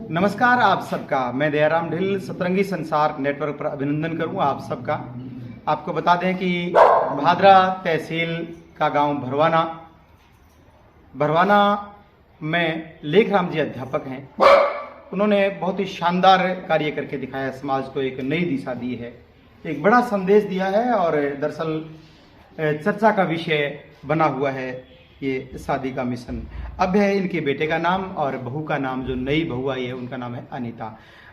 नमस्कार आप सबका। मैं दयाराम ढिल सतरंगी संसार नेटवर्क पर अभिनंदन करूं आप सबका। आपको बता दें कि भादरा तहसील का गांव भरवाना में लेखराम जी अध्यापक हैं। उन्होंने बहुत ही शानदार कार्य करके दिखाया, समाज को एक नई दिशा दी है, एक बड़ा संदेश दिया है और दरअसल चर्चा का विषय बना हुआ है ये शादी का मिशन। अब है इनके बेटे का नाम और बहू का नाम, जो नई बहू आई है उनका नाम है अनीता।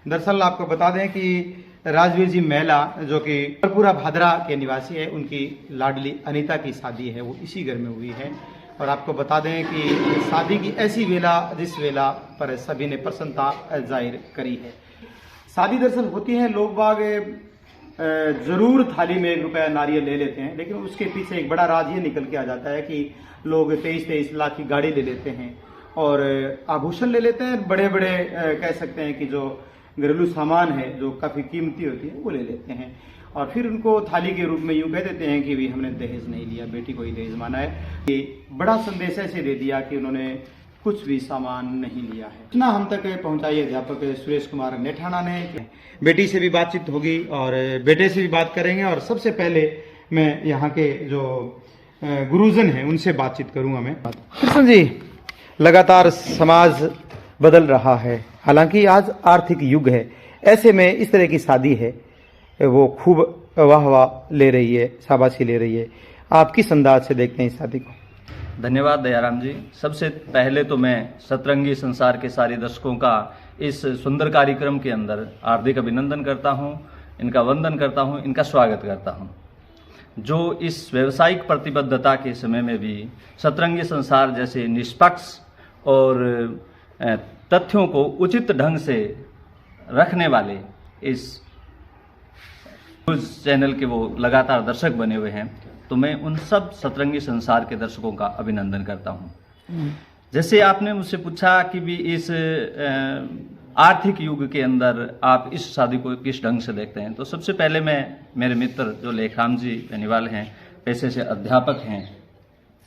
दरअसल आपको बता दें कि राजवीर जी महिला जो कि पूरा भादरा के निवासी है, उनकी लाडली अनीता की शादी है वो इसी घर में हुई है। और आपको बता दें कि शादी की ऐसी वेला जिस वेला पर सभी ने प्रसन्नता जाहिर करी है। शादी दरअसल होती है, लोग बाग जरूर थाली में 1 रुपया नारियल ले लेते हैं, लेकिन उसके पीछे एक बड़ा राज ये निकल के आ जाता है कि लोग 23-23 लाख की गाड़ी ले लेते हैं और आभूषण ले लेते हैं, बड़े बड़े कह सकते हैं कि जो घरेलू सामान है जो काफ़ी कीमती होती है वो ले लेते हैं और फिर उनको थाली के रूप में यूँ कह देते हैं कि भी हमने दहेज नहीं लिया, बेटी को ही दहेज माना है। ये बड़ा संदेश ऐसे दे दिया कि उन्होंने कुछ भी सामान नहीं लिया है। इतना हम तक पहुंचाई अध्यापक सुरेश कुमार नेठाना ने। बेटी से भी बातचीत होगी और बेटे से भी बात करेंगे और सबसे पहले मैं यहाँ के जो गुरुजन हैं उनसे बातचीत करूंगा। मैं कृष्ण जी, लगातार समाज बदल रहा है, हालांकि आज आर्थिक युग है, ऐसे में इस तरह की शादी है वो खूब वाह ले रही है, शाबाशी ले रही है। आप किस अंदाज से देखते हैं इस शादी को? धन्यवाद दयाराम जी। सबसे पहले तो मैं सतरंगी संसार के सारे दर्शकों का इस सुंदर कार्यक्रम के अंदर हार्दिक अभिनंदन करता हूं, इनका वंदन करता हूं, इनका स्वागत करता हूं। जो इस व्यावसायिक प्रतिबद्धता के समय में भी सतरंगी संसार जैसे निष्पक्ष और तथ्यों को उचित ढंग से रखने वाले इस न्यूज चैनल के वो लगातार दर्शक बने हुए हैं, तो मैं उन सब सतरंगी संसार के दर्शकों का अभिनंदन करता हूं। जैसे आपने मुझसे पूछा कि भी इस आर्थिक युग के अंदर आप इस शादी को किस ढंग से देखते हैं, तो सबसे पहले मैं मेरे मित्र जो लेखराम जी बेनीवाल हैं, पेशे से अध्यापक हैं,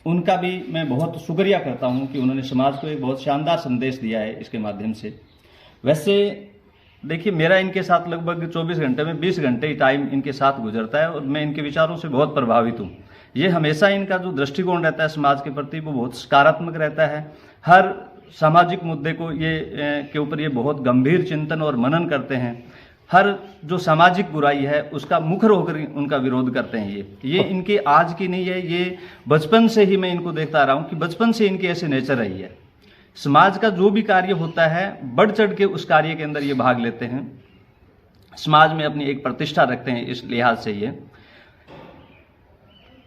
उनका भी मैं बहुत शुक्रिया करता हूं कि उन्होंने समाज को एक बहुत शानदार संदेश दिया है इसके माध्यम से। वैसे देखिए, मेरा इनके साथ लगभग 24 घंटे में 20 घंटे ही टाइम इनके साथ गुजरता है और मैं इनके विचारों से बहुत प्रभावित हूँ। ये हमेशा इनका जो दृष्टिकोण रहता है समाज के प्रति वो बहुत सकारात्मक रहता है। हर सामाजिक मुद्दे को के ऊपर ये बहुत गंभीर चिंतन और मनन करते हैं। हर जो सामाजिक बुराई है उसका मुखर होकर उनका विरोध करते हैं। ये इनके आज की नहीं है, ये बचपन से ही मैं इनको देखता आ रहा हूँ कि बचपन से इनकी ऐसे नेचर रही है। समाज का जो भी कार्य होता है बढ़ चढ़ के उस कार्य के अंदर ये भाग लेते हैं, समाज में अपनी एक प्रतिष्ठा रखते हैं। इस लिहाज से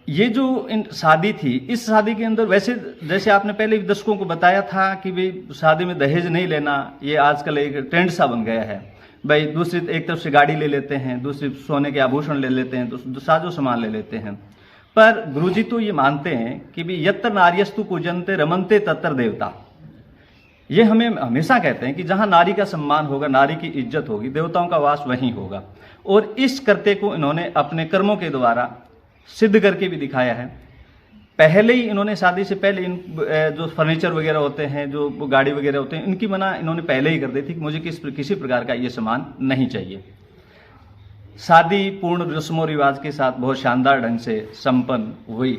ये जो शादी थी, इस शादी के अंदर वैसे जैसे आपने पहले दर्शकों को बताया था कि भाई शादी में दहेज नहीं लेना, ये आजकल एक ट्रेंड सा बन गया है। भाई दूसरी एक तरफ से गाड़ी ले लेते हैं, दूसरी सोने के आभूषण ले लेते हैं, तो साजो सामान ले लेते हैं। पर गुरुजी तो ये मानते हैं कि भाई यत्र नार्यस्तु पूजन्ते रमन्ते तत्र देवता। ये हमें हमेशा कहते हैं कि जहां नारी का सम्मान होगा, नारी की इज्जत होगी, देवताओं का वास वहीं होगा। और इस कर्ते को इन्होंने अपने कर्मों के द्वारा सिद्ध करके भी दिखाया है। पहले ही इन्होंने शादी से पहले जो फर्नीचर वगैरह होते हैं, जो गाड़ी वगैरह होते हैं, इनकी मना इन्होंने पहले ही कर दी थी कि मुझे किसी प्रकार का ये सामान नहीं चाहिए। शादी पूर्ण रस्मों रिवाज के साथ बहुत शानदार ढंग से संपन्न हुई।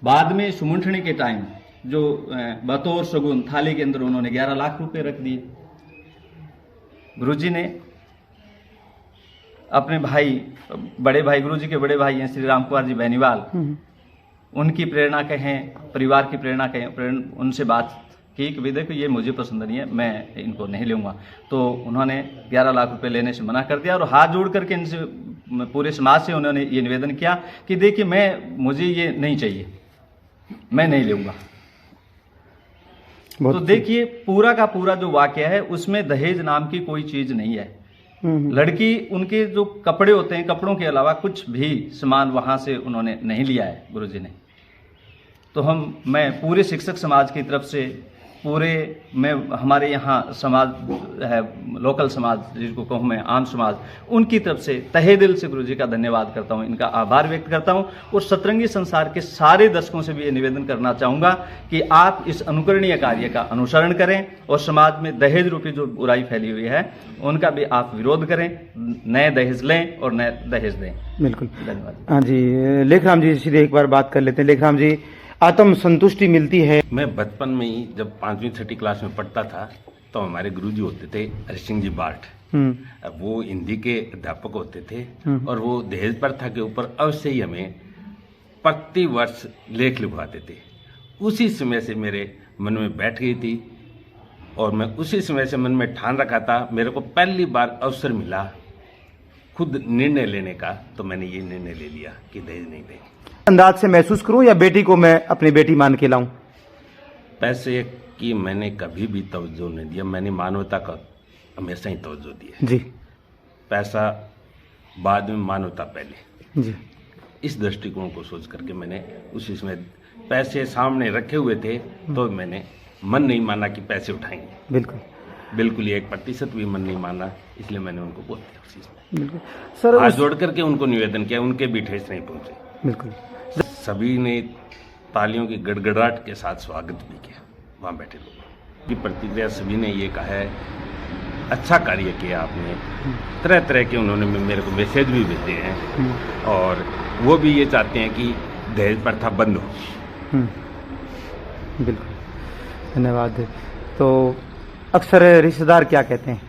बाद में सुमुंठनी के टाइम जो बतौर शगुन थाली के अंदर उन्होंने 11 लाख रुपए रख दिए। गुरुजी ने अपने भाई, बड़े भाई, गुरुजी के बड़े भाई हैं श्री राम कुमार जी बेनीवाल, उनकी प्रेरणा कहें, परिवार की प्रेरणा कहें, उनसे बात की कि देखो ये मुझे पसंद नहीं है, मैं इनको नहीं लूँगा। तो उन्होंने 11 लाख रुपए लेने से मना कर दिया और हाथ जोड़ करके इनसे, पूरे समाज से उन्होंने ये निवेदन किया कि देखिए मुझे ये नहीं चाहिए, मैं नहीं लूँगा। तो देखिए पूरा का पूरा जो वाकया है उसमें दहेज नाम की कोई चीज नहीं है। लड़की, उनके जो कपड़े होते हैं, कपड़ों के अलावा कुछ भी सामान वहां से उन्होंने नहीं लिया है गुरुजी ने। तो मैं पूरे शिक्षक समाज की तरफ से पूरे मैं हमारे यहाँ समाज है, लोकल समाज जिसको कहूँ मैं, आम समाज, उनकी तरफ से तहे दिल से गुरुजी का धन्यवाद करता हूँ, इनका आभार व्यक्त करता हूँ। और सतरंगी संसार के सारे दर्शकों से भी ये निवेदन करना चाहूँगा कि आप इस अनुकरणीय कार्य का अनुसरण करें और समाज में दहेज रूपी जो बुराई फैली हुई है उनका भी आप विरोध करें, नए दहेज लें और नए दहेज दें। बिल्कुल, धन्यवाद। हाँ जी, लेखराम जी सीधे एक बार बात कर लेते हैं। लेखराम जी, आत्म संतुष्टि मिलती है? मैं बचपन में ही जब 5वीं 6ठी क्लास में पढ़ता था तो हमारे गुरुजी होते थे हरि सिंह जी बाल्ट। वो हिंदी के अध्यापक होते थे और वो दहेज प्रथा के ऊपर अवश्य ही हमें प्रति वर्ष लेख लिखवाते थे। उसी समय से मेरे मन में बैठ गई थी और मैं उसी समय से मन में ठान रखा था। मेरे को पहली बार अवसर मिला खुद निर्णय लेने का, तो मैंने ये निर्णय ले लिया कि दहेज नहीं देंगे। अंदाज से महसूस करूं या बेटी को मैं अपनी बेटी मान के लाऊं? पैसे की मैंने कभी भी तवज्जो नहीं दिया, मैंने मानवता का हमेशा ही तवज्जो दिया। जी पैसा बाद में, मानवता पहले। जी, इस दृष्टिकोण को सोच करके मैंने उसी समय पैसे सामने रखे हुए थे तो मैंने मन नहीं माना कि पैसे उठाएंगे। बिल्कुल बिल्कुल 1% भी मन नहीं माना, इसलिए मैंने उनको बोल दिया उसी समय। बिल्कुल सर, हाथ जोड़ करके उनको निवेदन किया, उनके भी ठेस नहीं पहुंचे। बिल्कुल सभी ने तालियों की गड़गड़ाहट के साथ स्वागत भी किया, वहाँ बैठे लोगों की प्रतिक्रिया सभी ने ये कहा है अच्छा कार्य किया आपने। तरह तरह के उन्होंने मेरे को मैसेज भी भेजे हैं और वो भी ये चाहते हैं कि दहेज प्रथा बंद हो। बिल्कुल, धन्यवाद। तो अक्सर रिश्तेदार क्या कहते हैं?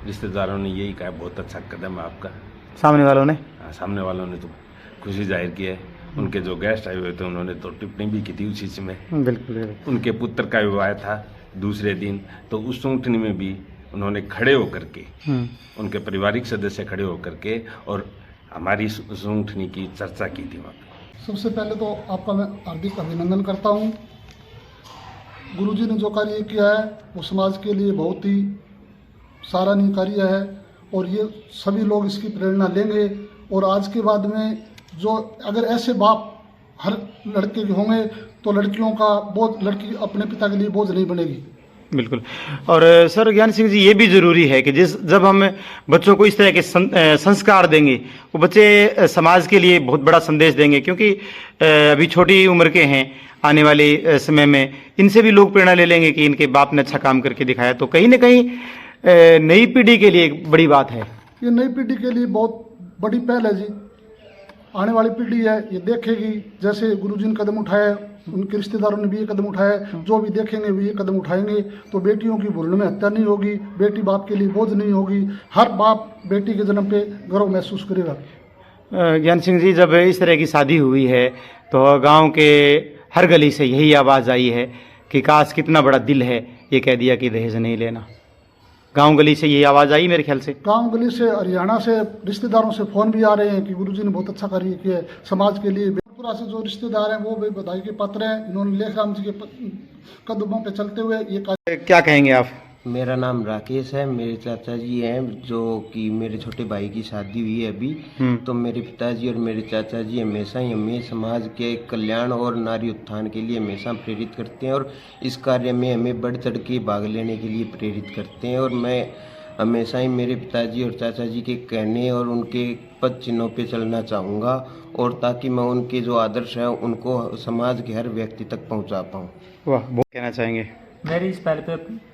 रिश्तेदारों ने यही कहा बहुत अच्छा कदम है आपका। सामने वालों ने? हाँ, सामने वालों ने तो खुशी जाहिर की है। उनके जो गेस्ट आए हुए थे उन्होंने तो टिप्पणी भी की थी उसी समय। बिल्कुल। उनके पुत्र का विवाह था दूसरे दिन, तो उस ऊँटनी में भी उन्होंने खड़े होकर के, उनके पारिवारिक सदस्य खड़े होकर के और हमारी उस ऊँटनी की चर्चा की थी वहाँ पे। सबसे पहले तो आपका मैं हार्दिक अभिनंदन करता हूँ। गुरुजी ने जो कार्य किया है वो समाज के लिए बहुत ही सराहनीय कार्य है और ये सभी लोग इसकी प्रेरणा लेंगे। और आज के बाद में जो अगर ऐसे बाप हर लड़के के होंगे तो लड़कियों का बोझ, लड़की अपने पिता के लिए बोझ नहीं बनेगी। बिल्कुल। और सर ज्ञान सिंह जी, ये भी जरूरी है कि जब हम बच्चों को इस तरह के संस्कार देंगे वो बच्चे समाज के लिए बहुत बड़ा संदेश देंगे, क्योंकि अभी छोटी उम्र के हैं, आने वाले समय में इनसे भी लोग प्रेरणा ले लेंगे कि इनके बाप ने अच्छा काम करके दिखाया। तो कहीं ना कहीं नई पीढ़ी के लिए एक बड़ी बात है। ये नई पीढ़ी के लिए बहुत बड़ी पहल है जी। आने वाली पीढ़ी है ये देखेगी, जैसे गुरुजी ने कदम उठाया, उनके रिश्तेदारों ने भी ये कदम उठाया, जो भी देखेंगे वो ये कदम उठाएंगे तो बेटियों की भूल में हत्या नहीं होगी, बेटी बाप के लिए बोझ नहीं होगी। हर बाप बेटी के जन्म पे गर्व महसूस करेगा। ज्ञान सिंह जी, जब इस तरह की शादी हुई है तो गांव के हर गली से यही आवाज़ आई है कि काश कितना बड़ा दिल है, ये कह दिया कि दहेज नहीं लेना। गांव गली से ये आवाज़ आई मेरे ख्याल से। गांव गली से, हरियाणा से, रिश्तेदारों से फ़ोन भी आ रहे हैं कि गुरुजी ने बहुत अच्छा कार्य किया है समाज के लिए। बेगूसराय से जो रिश्तेदार हैं वो भी बधाई के पात्र हैं। इन्होंने लेखराम जी के कदमों पे चलते हुए ये कार्य। क्या कहेंगे आप? मेरा नाम राकेश है। मेरे चाचा जी हैं जो कि मेरे छोटे भाई की शादी हुई है अभी। तो मेरे पिताजी और मेरे चाचा जी हमेशा ही हमें समाज के कल्याण और नारी उत्थान के लिए हमेशा प्रेरित करते हैं और इस कार्य में हमें बढ़ चढ़ के भाग लेने के लिए प्रेरित करते हैं। और मैं हमेशा ही मेरे पिताजी और चाचा जी के कहने और उनके पद चिन्हों पे चलना चाहूँगा और ताकि मैं उनके जो आदर्श हैं उनको समाज के हर व्यक्ति तक पहुँचा पाऊँ। वाह, बहुत कहना चाहेंगे। मेरी इस पहल पे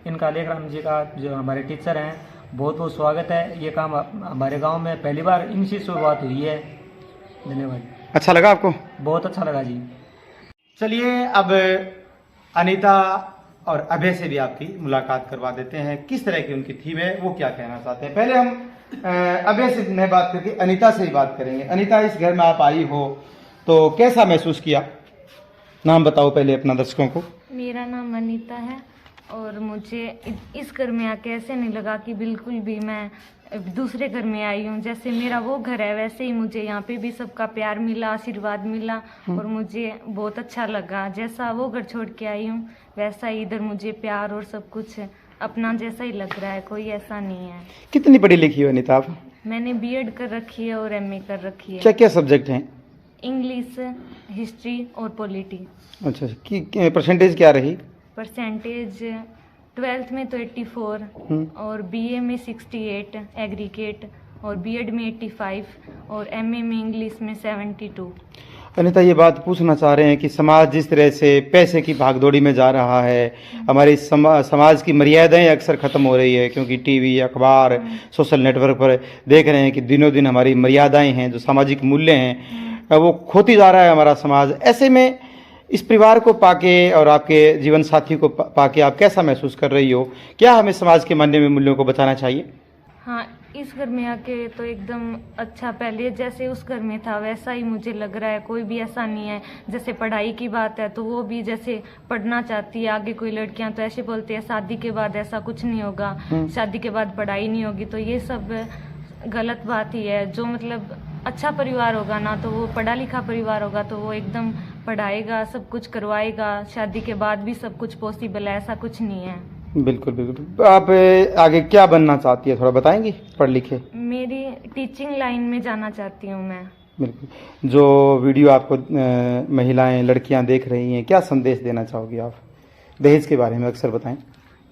इनका लेखराम जी का जो हमारे टीचर हैं बहुत बहुत स्वागत है। ये काम हमारे गांव में पहली बार इनसे शुरुआत हुई है। धन्यवाद। अच्छा लगा आपको? बहुत अच्छा लगा जी। चलिए अब अनीता और अभय से भी आपकी मुलाकात करवा देते हैं। किस तरह की उनकी थीम है, वो क्या कहना चाहते हैं। पहले हम अभय से नहीं बात करके अनीता से ही बात करेंगे। अनीता, इस घर में आप आई हो तो कैसा महसूस किया? नाम बताओ पहले अपना दर्शकों को। मेरा नाम अनीता है और मुझे इस घर में आके ऐसे नहीं लगा कि बिल्कुल भी मैं दूसरे घर में आई हूँ। जैसे मेरा वो घर है वैसे ही मुझे यहाँ पे भी सबका प्यार मिला, आशीर्वाद मिला और मुझे बहुत अच्छा लगा। जैसा वो घर छोड़ के आई हूँ वैसा ही इधर मुझे प्यार और सब कुछ अपना जैसा ही लग रहा है, कोई ऐसा नहीं है। कितनी पढ़ी लिखी हो अनीता आप? मैंने बीएड कर रखी है और एमए कर रखी है। क्या क्या सब्जेक्ट हैं? इंग्लिश, हिस्ट्री और पॉलिटी। अच्छा, परसेंटेज क्या रही? परसेंटेज 12th में तो 84 और बीए में 68 एग्रीगेट और बीएड में 85 और एमए में इंग्लिश में 72। अनिता, ये बात पूछना चाह रहे हैं कि समाज जिस तरह से पैसे की भागदौड़ी में जा रहा है, हमारी समाज की मर्यादाएं अक्सर खत्म हो रही है, क्योंकि टीवी, अखबार, सोशल नेटवर्क पर देख रहे हैं कि दिनों दिन हमारी मर्यादाएं हैं, जो सामाजिक मूल्य हैं, वो खोती जा रहा है हमारा समाज। ऐसे में इस परिवार को पाके और आपके जीवन साथी को पाके आप कैसा महसूस कर रही हो? क्या हमें समाज के मान्य मूल्यों को बचाना चाहिए? हाँ, इस घर में आके तो एकदम अच्छा, पहले जैसे उस घर में था वैसा ही मुझे लग रहा है। कोई भी ऐसा नहीं है, जैसे पढ़ाई की बात है तो वो भी जैसे पढ़ना चाहती है आगे कोई लड़कियां तो ऐसे बोलती है शादी के बाद ऐसा कुछ नहीं होगा, शादी के बाद पढ़ाई नहीं होगी, तो ये सब गलत बात ही है। जो मतलब अच्छा परिवार होगा ना, तो वो पढ़ा लिखा परिवार होगा तो वो एकदम पढ़ाएगा, सब कुछ करवाएगा, शादी के बाद भी सब कुछ पॉसिबल है, ऐसा कुछ नहीं है। बिल्कुल बिल्कुल। आप आगे क्या बनना चाहती है, थोड़ा बताएंगी? पढ़ लिखे? मेरी टीचिंग लाइन में जाना चाहती हूँ मैं। बिल्कुल। जो वीडियो आपको महिलाएं, लड़कियां देख रही हैं, क्या संदेश देना चाहोगी आप? दहेज के बारे में अक्सर बताएं।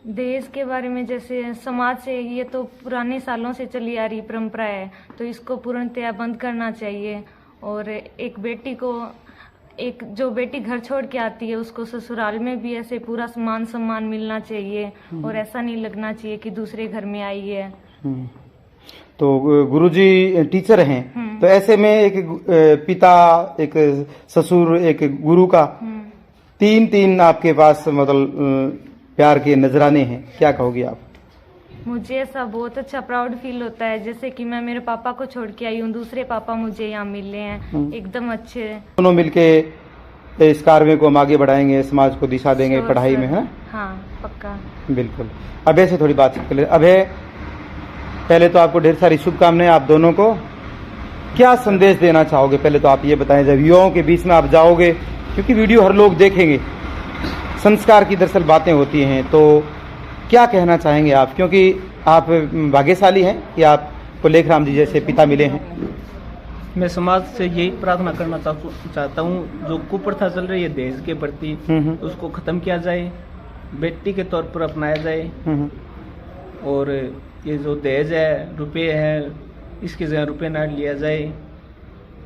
दहेज के बारे में, जैसे समाज से ये तो पुराने सालों से चली आ रही परंपरा है, तो इसको पूर्णतया बंद करना चाहिए। और एक बेटी को, एक जो बेटी घर छोड़ के आती है उसको ससुराल में भी ऐसे पूरा मान सम्मान मिलना चाहिए और ऐसा नहीं लगना चाहिए कि दूसरे घर में आई है। तो गुरुजी टीचर हैं, तो ऐसे में एक पिता, एक ससुर, एक गुरु का तीन आपके पास मतलब प्यार के नजराने हैं, क्या कहोगी आप? मुझे ऐसा बहुत अच्छा प्राउड फील होता है, जैसे कि मैं मेरे पापा को छोड़ के आई हूँ, दूसरे पापा मुझे यहाँ मिले हैं, एकदम अच्छे। दोनों मिलके इस कार्य को हम आगे बढ़ाएंगे, समाज को दिशा देंगे पढ़ाई में, है? हाँ, पक्का। बिल्कुल। अभय से थोड़ी बात कर ले। अभय, पहले तो आपको ढेर सारी शुभकामनाएं, आप दोनों को क्या संदेश देना चाहोगे? पहले तो आप ये बताएं, जब युवाओं के बीच में आप जाओगे, क्योंकि वीडियो हर लोग देखेंगे, संस्कार की दरअसल बातें होती हैं, तो क्या कहना चाहेंगे आप? क्योंकि आप भाग्यशाली हैं कि आपको लेखराम जी जैसे पिता मिले हैं। मैं समाज से यही प्रार्थना करना चाहता हूँ, जो कुप्रथा चल रही है दहेज के प्रति, उसको खत्म किया जाए, बेटी के तौर पर अपनाया जाए। और ये जो दहेज है, रुपये है, इसकी जगह रुपये ना लिया जाए।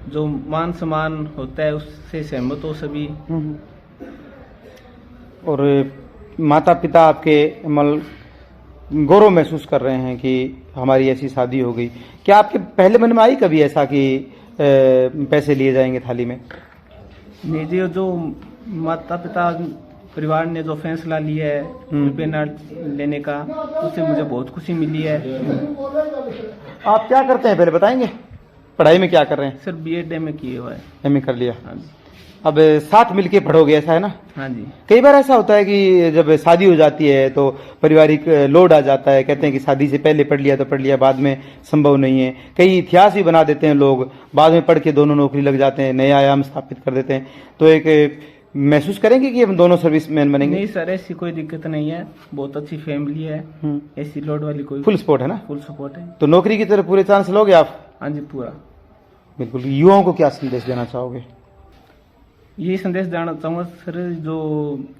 जो मान सम्मान होता है उससे सहमत हो सभी। और माता पिता आपके गौरव महसूस कर रहे हैं कि हमारी ऐसी शादी हो गई। क्या आपके पहले मन में आई कभी ऐसा कि पैसे लिए जाएंगे थाली में? नहीं जी, जो माता पिता परिवार ने जो फैसला लिया है रुपये ना लेने का, उससे मुझे बहुत खुशी मिली है। आप क्या करते हैं पहले बताएंगे? पढ़ाई में क्या कर रहे हैं? सर बीएड में किए हुआ है। एमए कर लिया। हाँ जी। अब साथ मिलके पढ़ोगे, ऐसा है ना? हाँ जी। कई बार ऐसा होता है कि जब शादी हो जाती है तो पारिवारिक लोड आ जाता है, कहते हैं कि शादी से पहले पढ़ लिया तो पढ़ लिया, बाद में संभव नहीं है। कई इतिहास भी बना देते हैं लोग, बाद में पढ़ के दोनों नौकरी लग जाते हैं, नए आयाम स्थापित कर देते हैं। तो एक महसूस करेंगे कि हम दोनों सर्विसमैन बनेंगे? नहीं सर, ऐसी कोई दिक्कत नहीं है, बहुत अच्छी फैमिली है, ऐसी लोड वाली कोई। फुल सपोर्ट है ना? फुल सपोर्ट है। तो नौकरी की तरफ पूरे चांस लोगे आप? हाँ जी, पूरा। बिल्कुल। युवाओं को क्या संदेश देना चाहोगे? यही संदेश देना चाहूँगा सर, जो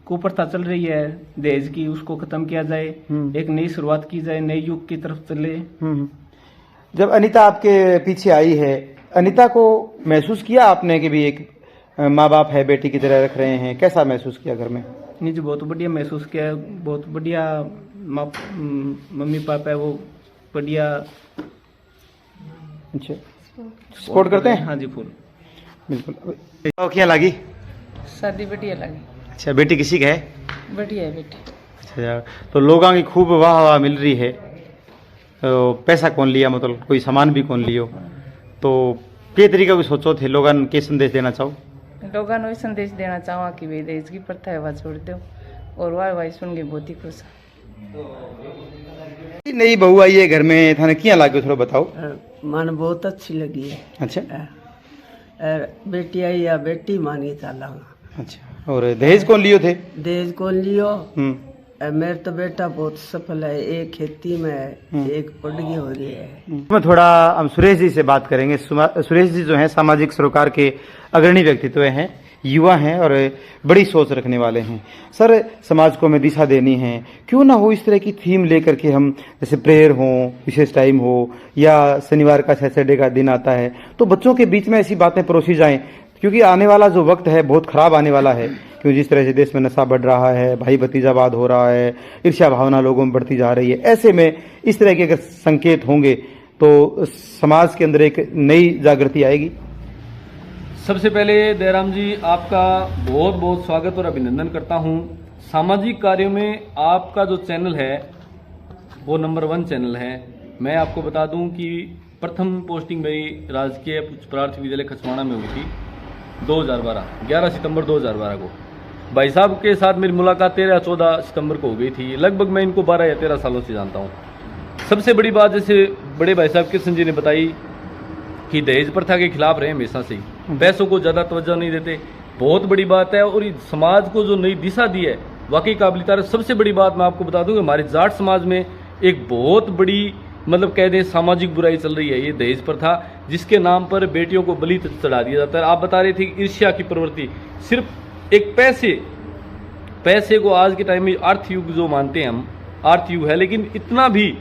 कुप्रथा चल रही है दहेज की, उसको खत्म किया जाए, एक नई शुरुआत की जाए, नए युग की तरफ चले। जब अनीता आपके पीछे आई है, अनीता को महसूस किया आपने कि भी एक माँ बाप है, बेटी की तरह रख रहे हैं? कैसा महसूस किया घर में? नहीं जी, बहुत बढ़िया महसूस किया, बहुत बढ़िया। मम्मी पापा है वो बढ़िया। अच्छा, सपोर्ट करते हैं? हाँ जी, फुल। बिल्कुल। क्या लगी शादी? बढ़िया लगी। अच्छा, बेटी किसी का है? बढ़िया है बेटी। अच्छा, तो लोगों की खूब वाह वाह मिल रही है, तो पैसा कौन लिया, मतलब कोई सामान भी कौन लियो, तो के तरीका भी सोचो थे लोगन के संदेश देना चाहो? लोगों को संदेश देना चाहूँ कि भाई दहेज की प्रथा है वह छोड़ दो, और वाह वाह सुन के बहुत ही खुश। नई बहू आई है घर में, थाने क्या लागे थोड़ा बताओ। मन बहुत अच्छी लगी है। अच्छा। बेटी आई या बेटी मानी चाला। अच्छा, और दहेज कौन लियो थे? दहेज कौन लियो? मेरे तो बेटा बहुत सफल है, एक खेती में है, एक पढ़ी हो रही है। मैं थोड़ा हम सुरेश जी से बात करेंगे। सुरेश जी जो हैं सामाजिक सरोकार के अग्रणी व्यक्तित्व हैं, युवा हैं और बड़ी सोच रखने वाले हैं। सर, समाज को हमें दिशा देनी है, क्यों ना हो इस तरह की थीम लेकर के हम, जैसे प्रेयर हो, विशेष टाइम हो, या शनिवार का सैटरडे का दिन आता है तो बच्चों के बीच में ऐसी बातें परोसी जाएं, क्योंकि आने वाला जो वक्त है बहुत खराब आने वाला है। क्योंकि जिस तरह से देश में नशा बढ़ रहा है, भाई भतीजावाद हो रहा है, ईर्ष्या भावना लोगों में बढ़ती जा रही है, ऐसे में इस तरह के अगर संकेत होंगे तो समाज के अंदर एक नई जागृति आएगी। सबसे पहले दयाराम जी, आपका बहुत बहुत स्वागत और अभिनंदन करता हूं। सामाजिक कार्यों में आपका जो चैनल है वो नंबर 1 चैनल है। मैं आपको बता दूं कि प्रथम पोस्टिंग मेरी राजकीय उच्च प्राथमिक विद्यालय खसवाना में हुई थी 2012 11 सितंबर 2012 को। भाई साहब के साथ मेरी मुलाकात 13-14 सितंबर को हो गई थी। लगभग मैं इनको 12 या 13 सालों से जानता हूँ। सबसे बड़ी बात, जैसे बड़े भाई साहब कृष्ण जी ने बताई कि दहेज प्रथा के खिलाफ रहे हमेशा से ही, पैसों को ज़्यादा तवज्जो नहीं देते, बहुत बड़ी बात है। और समाज को जो नई दिशा दी है वाकई काबिल तारीफ। सबसे बड़ी बात मैं आपको बता दूं कि हमारे जाट समाज में एक बहुत बड़ी, मतलब कह दें, सामाजिक बुराई चल रही है, ये दहेज प्रथा, जिसके नाम पर बेटियों को बलि चढ़ा दिया जाता है। आप बता रहे थे कि ईर्ष्या की प्रवृत्ति, सिर्फ एक पैसे को आज के टाइम में अर्थ युग जो मानते हैं हम, अर्थ युग है, लेकिन इतना भी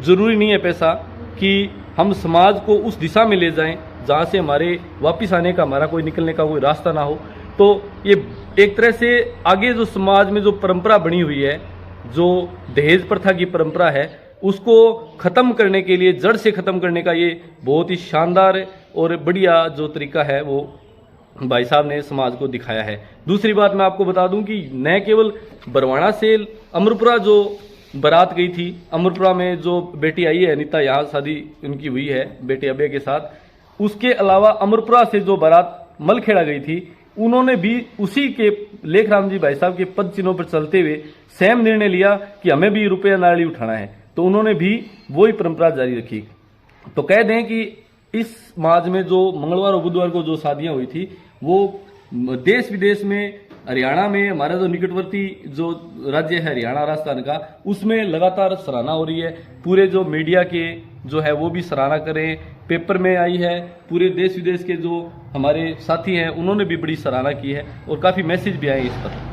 जरूरी नहीं है पैसा कि हम समाज को उस दिशा में ले जाएं जहाँ से हमारे वापस आने का, हमारा कोई निकलने का कोई रास्ता ना हो। तो ये एक तरह से आगे जो समाज में जो परंपरा बनी हुई है, जो दहेज प्रथा की परंपरा है, उसको ख़त्म करने के लिए, जड़ से ख़त्म करने का ये बहुत ही शानदार और बढ़िया जो तरीका है वो भाई साहब ने समाज को दिखाया है। दूसरी बात मैं आपको बता दूं कि न केवल बरवाड़ा से अमरपुरा जो बारात गई थी, अमरपुरा में जो बेटी आई है अनीता, यहाँ शादी उनकी हुई है बेटे अबे के साथ, उसके अलावा अमरपुरा से जो बारात मलखेड़ा गई थी, उन्होंने भी उसी के लेखराम जी भाई साहब के पद चिन्हों पर चलते हुए सेम निर्णय लिया कि हमें भी रुपया नाली उठाना है, तो उन्होंने भी वही परंपरा जारी रखी। तो कह दें कि इस समाज में जो मंगलवार और बुधवार को जो शादियां हुई थी, वो देश विदेश में, हरियाणा में, हमारा जो निकटवर्ती जो राज्य है हरियाणा राजस्थान का, उसमें लगातार सराहना हो रही है। पूरे जो मीडिया के जो है वो भी सराहना करें, पेपर में आई है, पूरे देश विदेश के जो हमारे साथी हैं उन्होंने भी बड़ी सराहना की है और काफ़ी मैसेज भी आए इस पर।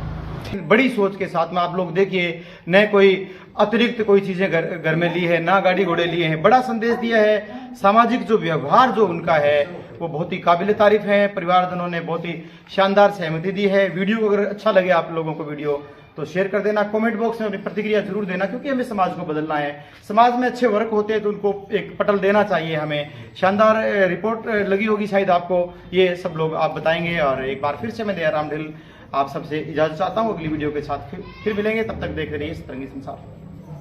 बड़ी सोच के साथ में आप लोग देखिए, न कोई अतिरिक्त कोई चीजें घर में ली है, ना गाड़ी घोड़े लिए हैं, बड़ा संदेश दिया है। सामाजिक जो व्यवहार जो उनका है वो बहुत ही काबिल तारीफ है। परिवारजनों ने बहुत ही शानदार सहमति दी है। वीडियो को अगर अच्छा लगे आप लोगों को वीडियो तो शेयर कर देना, कमेंट बॉक्स में अपनी प्रतिक्रिया जरूर देना, क्योंकि हमें समाज को बदलना है। समाज में अच्छे वर्क होते हैं तो उनको एक पटल देना चाहिए हमें। शानदार रिपोर्ट लगी होगी शायद आपको, ये सब लोग आप बताएंगे। और एक बार फिर से मैं दयाराम ढिल आप सबसे इजाजत चाहता हूँ। अगली वीडियो के साथ फिर मिलेंगे, तब तक देखते रहिए सतरंगी संसार।